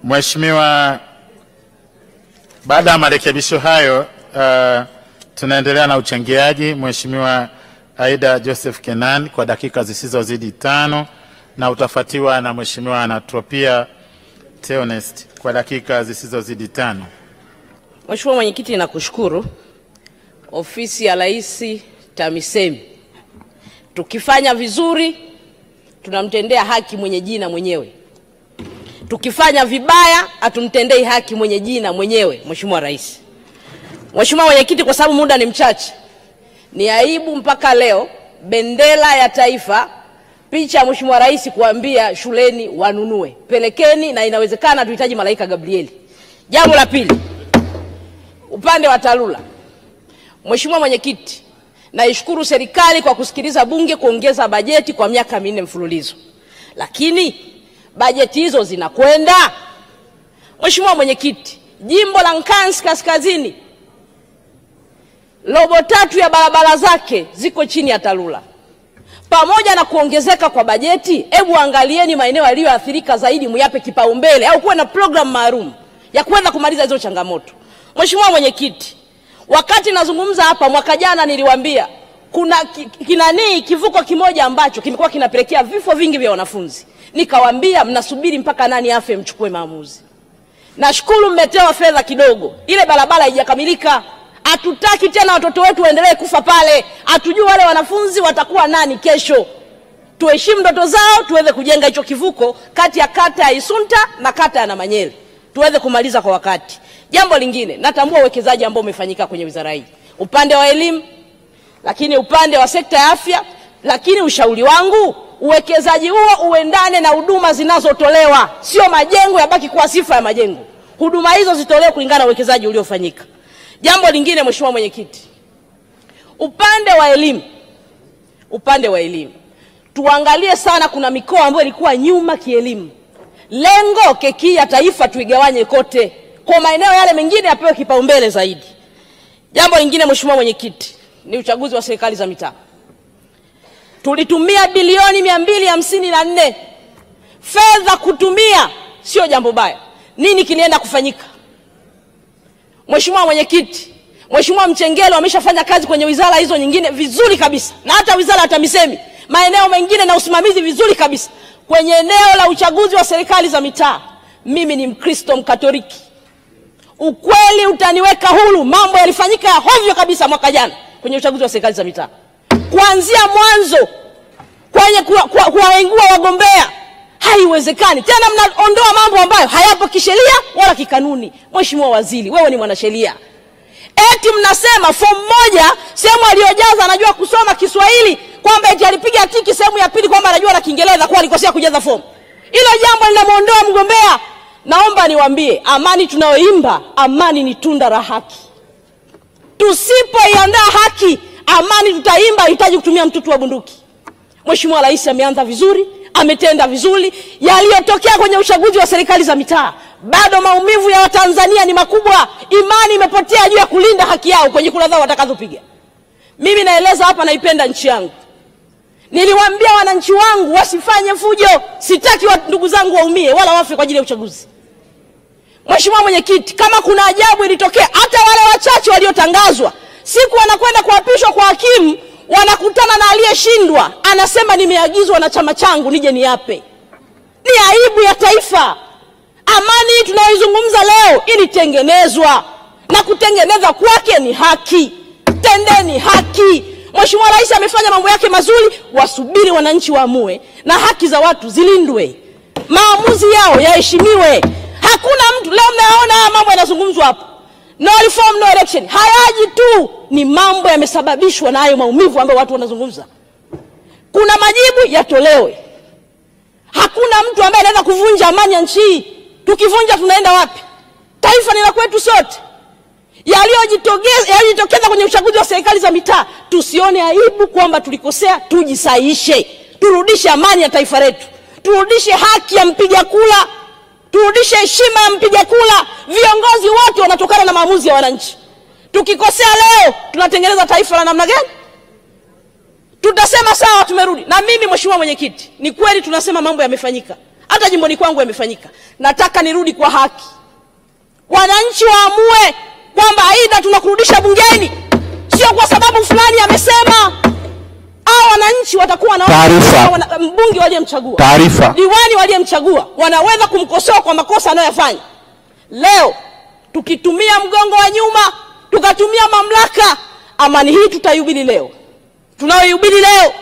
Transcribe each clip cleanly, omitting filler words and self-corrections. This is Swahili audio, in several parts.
Mheshimiwa, baada ya marekebisho hayo tunaendelea na uchangiaji. Mheshimiwa Aida Joseph Kenan kwa dakika zisizozidi 5 na utafuatiwa na Mheshimiwa Anatropia Theonest kwa dakika zisizozidi 5. Mheshimiwa Mwenyekiti, nakushukuru. Ofisi ya Rais TAMISEMI, tukifanya vizuri tunamtendea haki mwenye jina mwenyewe. Tukifanya vibaya hatumtendei haki mwenye jina mwenyewe, Mheshimiwa Rais. Mheshimiwa Mwenyekiti, kwa sababu muda ni mchache, ni aibu mpaka leo bendera ya taifa, picha ya Mheshimiwa Rais kuambia shuleni wanunue. Pelekeni, na inawezekana tuhitaji malaika Gabrieli. Jambo la pili, upande wa TARURA. Mheshimiwa Mwenyekiti, naishukuru serikali kwa kusikiliza bunge kuongeza bajeti kwa miaka 4 mfululizo. Lakini bajeti hizo zinakwenda? Mheshimiwa Mwenyekiti, jimbo la Nkasi Kaskazini robo 3 ya barabara zake ziko chini ya TARURA. Pamoja na kuongezeka kwa bajeti, hebu angalieni maeneo yaliyoathirika zaidi, muyape kipaumbele au kuwe na program maalum ya kwenda kumaliza hizo changamoto. Mheshimiwa Mwenyekiti, wakati nazungumza hapa mwaka jana niliwaambia kuna kivuko kimoja ambacho kimekuwa kinapelekea vifo vingi vya wanafunzi. Nikawaambia mnasubiri mpaka nani afe mchukue maamuzi. Nashukuru mmetewa fedha kidogo. Ile barabara haijakamilika. Hatutaki tena watoto wetu waendelee kufa pale. Hatujui wale wanafunzi watakuwa nani kesho. Tuheshimu ndoto zao, tuweze kujenga hicho kivuko kati ya kata ya Isunta na kata ya Namanyele. Tuweze kumaliza kwa wakati. Jambo lingine, natambua uwekezaji ambao umefanyika kwenye wizara hii. Upande wa elimu, lakini upande wa sekta ya afya, lakini ushauri wangu uwekezaji huo uendane na huduma zinazotolewa, sio majengo yabaki kuwa sifa ya majengo. Huduma hizo zitolewe kulingana na uwekezaji uliofanyika. Jambo lingine, Mheshimiwa Mwenyekiti, upande wa elimu tuangalie sana, kuna mikoa ambayo ilikuwa nyuma kielimu. Lengo keki ya taifa tuigawanye kote, kwa maeneo yale mengine yapewe kipaumbele zaidi. Jambo lingine, Mheshimiwa Mwenyekiti, ni uchaguzi wa serikali za mitaa. Tulitumia bilioni 254. Fedha kutumia sio jambo baya. Nini kilienda kufanyika? Mheshimiwa Mwenyekiti, Mheshimiwa Mchengelo ameshafanya kazi kwenye wizara hizo nyingine vizuri kabisa, na hata wizara ya TAMISEMI maeneo mengine na usimamizi vizuri kabisa. Kwenye eneo la uchaguzi wa serikali za mitaa, mimi ni Mkristo Mkatoliki. Ukweli utaniweka huru, mambo yalifanyika ya hovyo kabisa mwaka jana kwenye uchaguzi wa serikali za mitaa. Kuanzia mwanzo kwenye kuwaingua wagombea, haiwezekani. Tena mnaondoa mambo ambayo hayapo kisheria wala kikanuni. Mheshimiwa Waziri, wewe ni mwanasheria. Eti mnasema form moja sehemu aliyojaza anajua kusoma Kiswahili, kwamba eti alipiga tiki sehemu ya pili kwamba anajua na Kiingereza, kwa alikosea kujaza form. Hilo jambo linamuondoa mgombea. Naomba niwaambie, amani tunayoimba, amani ni tunda la haki. Tusipoiandaa haki, amani tutaimba hitaji kutumia mtutu wa bunduki. Mheshimiwa Rais ameanza vizuri, ametenda vizuri. Yaliyotokea kwenye uchaguzi wa serikali za mitaa, bado maumivu ya Watanzania ni makubwa. Imani imepotea juu ya kulinda haki yao kwenye kura zao watakazopiga. Mimi naeleza hapa, naipenda nchi yangu. Niliwaambia wananchi wangu wasifanye fujo. Sitaki ndugu zangu waumie wala wafe kwa ajili ya uchaguzi. Mheshimiwa Mwenyekiti, kama kuna ajabu ilitokea, hata wale wachache waliotangazwa siku wanakwenda kuapishwa kwa hakimu, wanakutana na aliyeshindwa, anasema nimeagizwa na chama changu nije niape. Ni aibu ya taifa. Amani tunayoizungumza leo ilitengenezwa, na kutengeneza kwake ni haki. Tendeni haki. Mheshimiwa Rais amefanya mambo yake mazuri, wasubiri wananchi waamue na haki za watu zilindwe. Maamuzi yao yaheshimiwe. Hakuna mtu leo mnaona mambo yanazungumzwa hapo. No reform, no election. Hayaji tu, ni mambo yamesababishwa na hayo maumivu ambayo watu wanazungumza. Kuna majibu yatolewe. Hakuna mtu ambaye anaweza kuvunja amani ya nchi. Tukivunja tunaenda wapi? Taifa ni la kwetu sote. Yaliyojitokeza kwenye uchaguzi wa serikali za mitaa, tusione aibu kwamba tulikosea, tujisahihishe. Turudishe amani ya taifa letu. Turudishe haki ya mpiga kura. Turudishe heshima ya mpiga kura. Viongozi wote wanatokana na maamuzi ya wananchi. Tukikosea leo, tunatengeneza taifa la namna gani? Tutasema sawa tumerudi. Na mimi Mheshimiwa Mwenyekiti, ni kweli tunasema mambo yamefanyika. hata jimboni kwangu yamefanyika. Nataka nirudi kwa haki, wananchi waamue kwamba aidha tunakurudisha bungeni, sio kwa sababu fulani amesema. Wananchi watakuwa na mbunge waliyemchagua, diwani waliyemchagua, wanaweza kumkosoa kwa makosa anayofanya. Leo tukitumia mgongo wa nyuma, tukatumia mamlaka, amani hii tutayubili leo. Tunayoyubili leo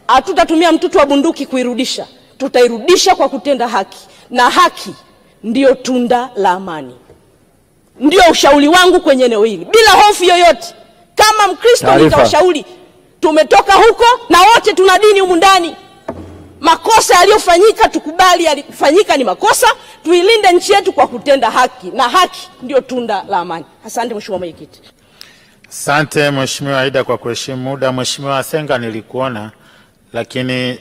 hatutatumia mtutu wa bunduki kuirudisha, tutairudisha kwa kutenda haki, na haki ndio tunda la amani. Ndio ushauri wangu kwenye eneo hili, bila hofu yoyote. Kama Mkristo nitawashauri, tumetoka huko na wote tuna dini humu ndani. Makosa yaliyofanyika tukubali, yalifanyika ni makosa, tuilinde nchi yetu kwa kutenda haki, na haki ndio tunda la amani. Asante Mheshimiwa Mwenyekiti. Asante Mheshimiwa Aida kwa kuheshimu muda. Mheshimiwa Senga nilikuona, lakini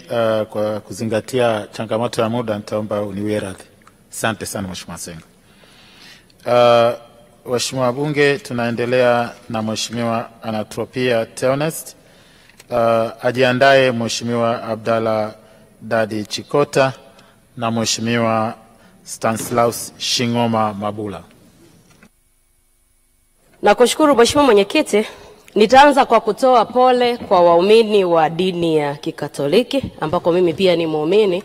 kwa kuzingatia changamoto ya muda nitaomba uniwie radhi. Asante sana Mheshimiwa Senga. Mheshimiwa Bunge, tunaendelea na Mheshimiwa Anatropia Theonest. Ajiandae Mheshimiwa Abdalla Dadi Chikota na Mheshimiwa Stanislaus Shingoma Mabula. Nakushukuru Mheshimiwa Mwenyekiti. Nitaanza kwa kutoa pole kwa waumini wa dini ya Kikatoliki ambako mimi pia ni muumini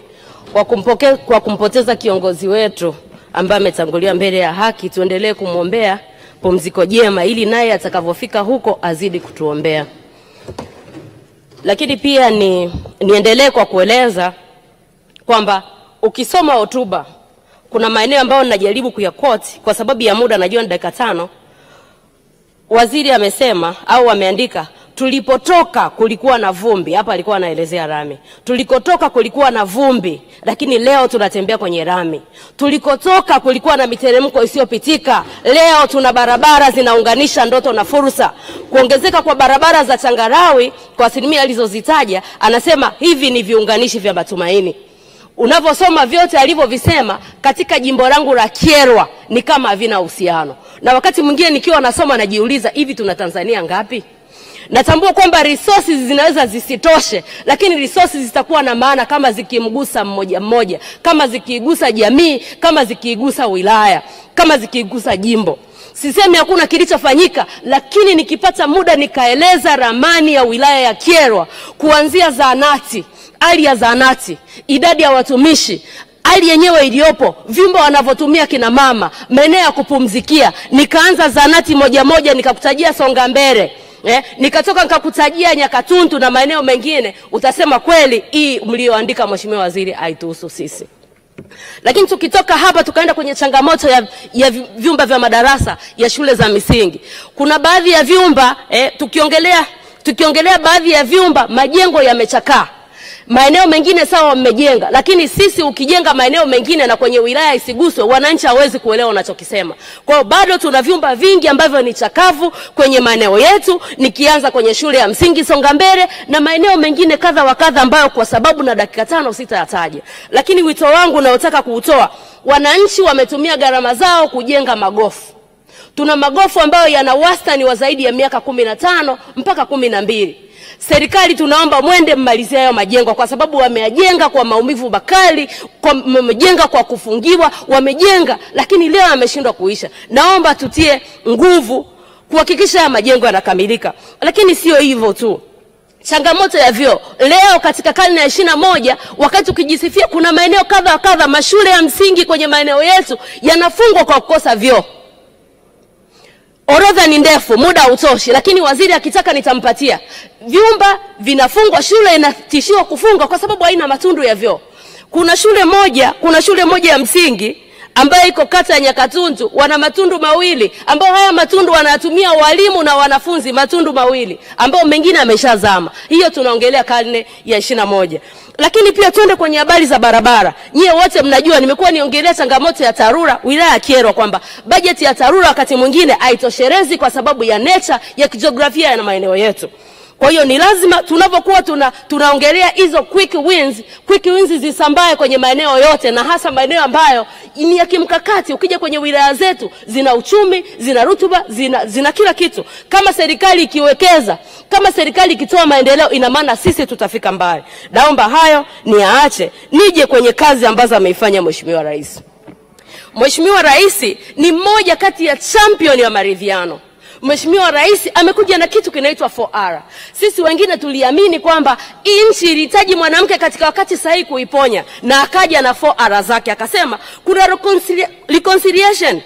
kwa kumpoteza kiongozi wetu ambaye ametangulia mbele ya haki. Tuendelee kumwombea pumziko jema ili naye atakapofika huko azidi kutuombea. Lakini pia niendelee kwa kueleza kwamba ukisoma hotuba kuna maeneo ambayo ninajaribu kuyaquote kwa sababu ya muda, najua ni dakika 5. Waziri amesema au ameandika, tulipotoka kulikuwa na vumbi. Hapa alikuwa anaelezea rami. Tulikotoka kulikuwa na vumbi, lakini leo tunatembea kwenye rami. Tulikotoka kulikuwa na miteremko isiyopitika, leo tuna barabara zinaunganisha ndoto na fursa. Kuongezeka kwa barabara za changarawi kwa asilimia alizozitaja, anasema hivi ni viunganishi vya matumaini. Unavyosoma vyote alivyovisema katika jimbo langu la Kyerwa ni kama havina uhusiano. Na wakati mwingine nikiwa nasoma najiuliza, hivi tuna Tanzania ngapi? Natambua kwamba resources zinaweza zisitoshe, lakini resources zitakuwa na maana kama zikimgusa mmoja mmoja, kama zikigusa jamii, kama zikigusa wilaya, kama zikigusa jimbo. Sisemi hakuna kilichofanyika, lakini nikipata muda nikaeleza ramani ya wilaya ya Kyerwa, kuanzia zahanati, hali ya zahanati, idadi ya watumishi, hali yenyewe iliyopo, vyumba wanavyotumia kina mama, maeneo ya kupumzikia. Nikaanza zahanati moja moja, nikakutajia Songambele, nikatoka nikakutajia Nyakatuntu na maeneo mengine. Utasema kweli hii mlioandika Mheshimiwa Waziri haituhusu sisi. Lakini tukitoka hapa tukaenda kwenye changamoto ya vyumba vya madarasa ya shule za misingi. Kuna baadhi ya vyumba tukiongelea baadhi ya vyumba majengo yamechakaa. Maeneo mengine sawa mmejenga, lakini sisi ukijenga maeneo mengine na kwenye wilaya isiguswe, wananchi hawezi kuelewa unachokisema. Kwa hiyo bado tuna vyumba vingi ambavyo ni chakavu kwenye maeneo yetu, nikianza kwenye shule ya msingi Songambele na maeneo mengine kadha wa kadha ambayo kwa sababu na dakika 5 sitayataja. Lakini wito wangu naotaka kuutoa, wananchi wametumia gharama zao kujenga magofu. Tuna magofu ambayo yana wastani wa zaidi ya miaka 15 mpaka 12. Serikali tunaomba mwende mmalizie hayo majengo kwa sababu wameajenga kwa maumivu makali, wamejenga kwa kufungiwa, wamejenga lakini leo ameshindwa kuisha. Naomba tutie nguvu kuhakikisha haya majengo yanakamilika. Lakini sio hivyo tu. Changamoto ya vyoo. Leo katika karne ya 21 wakati ukijisifia kuna maeneo kadha kadha mashule ya msingi kwenye maeneo yetu yanafungwa kwa kukosa vyoo. Orodha ni ndefu, muda hautoshi, lakini waziri akitaka nitampatia. Vyumba vinafungwa, shule inatishiwa kufungwa kwa sababu haina matundu ya vyoo. Kuna shule moja ya msingi ambayo iko kata ya Nyakatuntu, wana matundu mawili ambao haya matundu wanatumia walimu na wanafunzi, matundu mawili ambao mengine ameshazama. Hiyo tunaongelea karne ya 21. Lakini pia tuende kwenye habari za barabara. Nyie wote mnajua nimekuwa niongelea changamoto ya TARURA wilaya ya Kyerwa kwamba bajeti ya TARURA wakati mwingine haitoshelezi kwa sababu ya nature ya kijiografia na maeneo yetu. Kwa hiyo ni lazima tunapokuwa tunaongelea hizo quick wins zisambae kwenye maeneo yote, na hasa maeneo ambayo ni ya kimkakati. Ukija kwenye wilaya zetu zina uchumi, zina rutuba, zina kila kitu. Kama serikali ikiwekeza, kama serikali ikitoa maendeleo, ina maana sisi tutafika mbali. Naomba hayo niaache, nije kwenye kazi ambazo ameifanya Mheshimiwa Rais. Mheshimiwa Rais ni mmoja kati ya champion ya maridhiano. Mheshimiwa Rais amekuja na kitu kinaitwa 4R. Sisi wengine tuliamini kwamba nchi ilihitaji mwanamke katika wakati sahihi kuiponya, na akaja na 4R zake, akasema kuna reconciliation,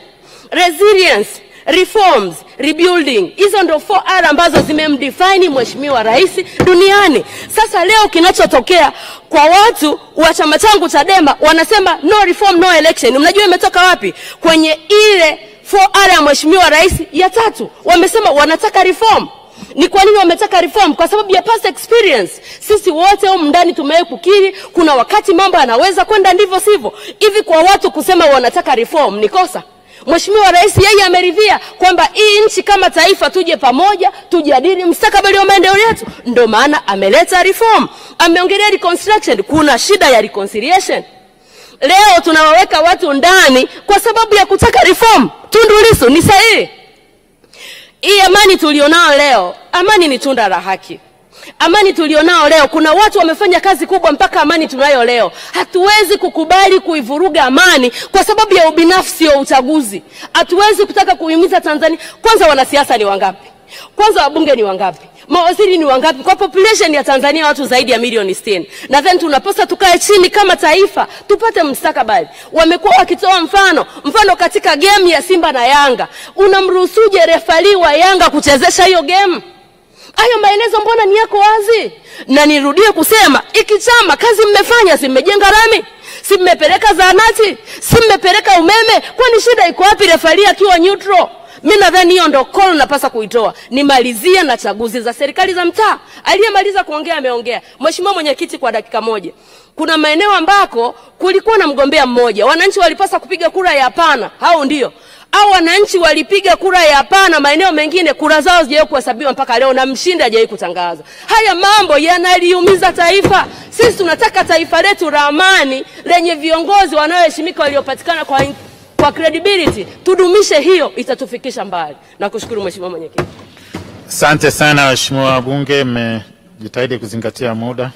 resilience, reforms, rebuilding. Hizo ndio 4R ambazo zimemdefine Mheshimiwa Rais duniani. Sasa leo kinachotokea kwa watu wa chama changu Chadema, wanasema no reform no election. Mnajua imetoka wapi? Kwenye ile 4R ya Mheshimiwa Rais ya 3 wamesema wanataka reform. Ni kwa nini wametaka reform? Kwa sababu ya past experience. Sisi wote humu ndani tumewahi kukiri kuna wakati mambo yanaweza kwenda ndivyo sivyo. Hivi kwa watu kusema wanataka reform ni kosa? Mheshimiwa Rais yeye ameridhia kwamba hii nchi kama taifa tuje pamoja, tujadili mustakabali wa maendeleo yetu. Ndio maana ameleta reform. Ameongelea reconstruction. Kuna shida ya reconciliation. Leo tunawaweka watu ndani kwa sababu ya kutaka reform. Tundu Lissu ni sahihi. Hii amani tulionao leo, amani ni tunda la haki. Amani tulionao leo, kuna watu wamefanya kazi kubwa mpaka amani tunayo leo. Hatuwezi kukubali kuivuruga amani kwa sababu ya ubinafsi wa uchaguzi. Hatuwezi kutaka kuhimiza Tanzania. Kwanza wanasiasa ni wangapi? Kwanza wabunge ni wangapi? Mawaziri ni wangapi? Kwa population ya Tanzania watu zaidi ya milioni 60. Na then tunapaswa tukae chini kama taifa tupate mustakabali. Wamekuwa wakitoa mfano katika game ya Simba na Yanga. Unamruhusuje refali wa Yanga kuchezesha hiyo game? Hayo maelezo mbona ni yako wazi? Na nirudie kusema, iki chama kazi mmefanya, si mmejenga rami, si mmepeleka zahanati, si mmepeleka umeme, kwani shida iko wapi refali akiwa neutral? Mimi nadhani hiyo ndio call napasa kuitoa. Nimalizia na chaguzi za serikali za mtaa. Aliyemaliza kuongea ameongea. Mheshimiwa Mwenyekiti, kwa dakika moja. Kuna maeneo ambako kulikuwa na mgombea mmoja. Wananchi walipasa kupiga kura ya hapana. Hao ndio. Au wananchi walipiga kura ya hapana, maeneo mengine kura zao hazijawahi kuhesabiwa mpaka leo, na mshindi hajawahi kutangazwa. Haya mambo yanaliumiza taifa. Sisi tunataka taifa letu la amani lenye viongozi wanaoheshimika waliopatikana kwa credibility. Tudumishe hiyo, itatufikisha mbali. Nakushukuru Mheshimiwa Mwenyekiti. Asante sana Mheshimiwa Wabunge, mmejitahidi kuzingatia muda.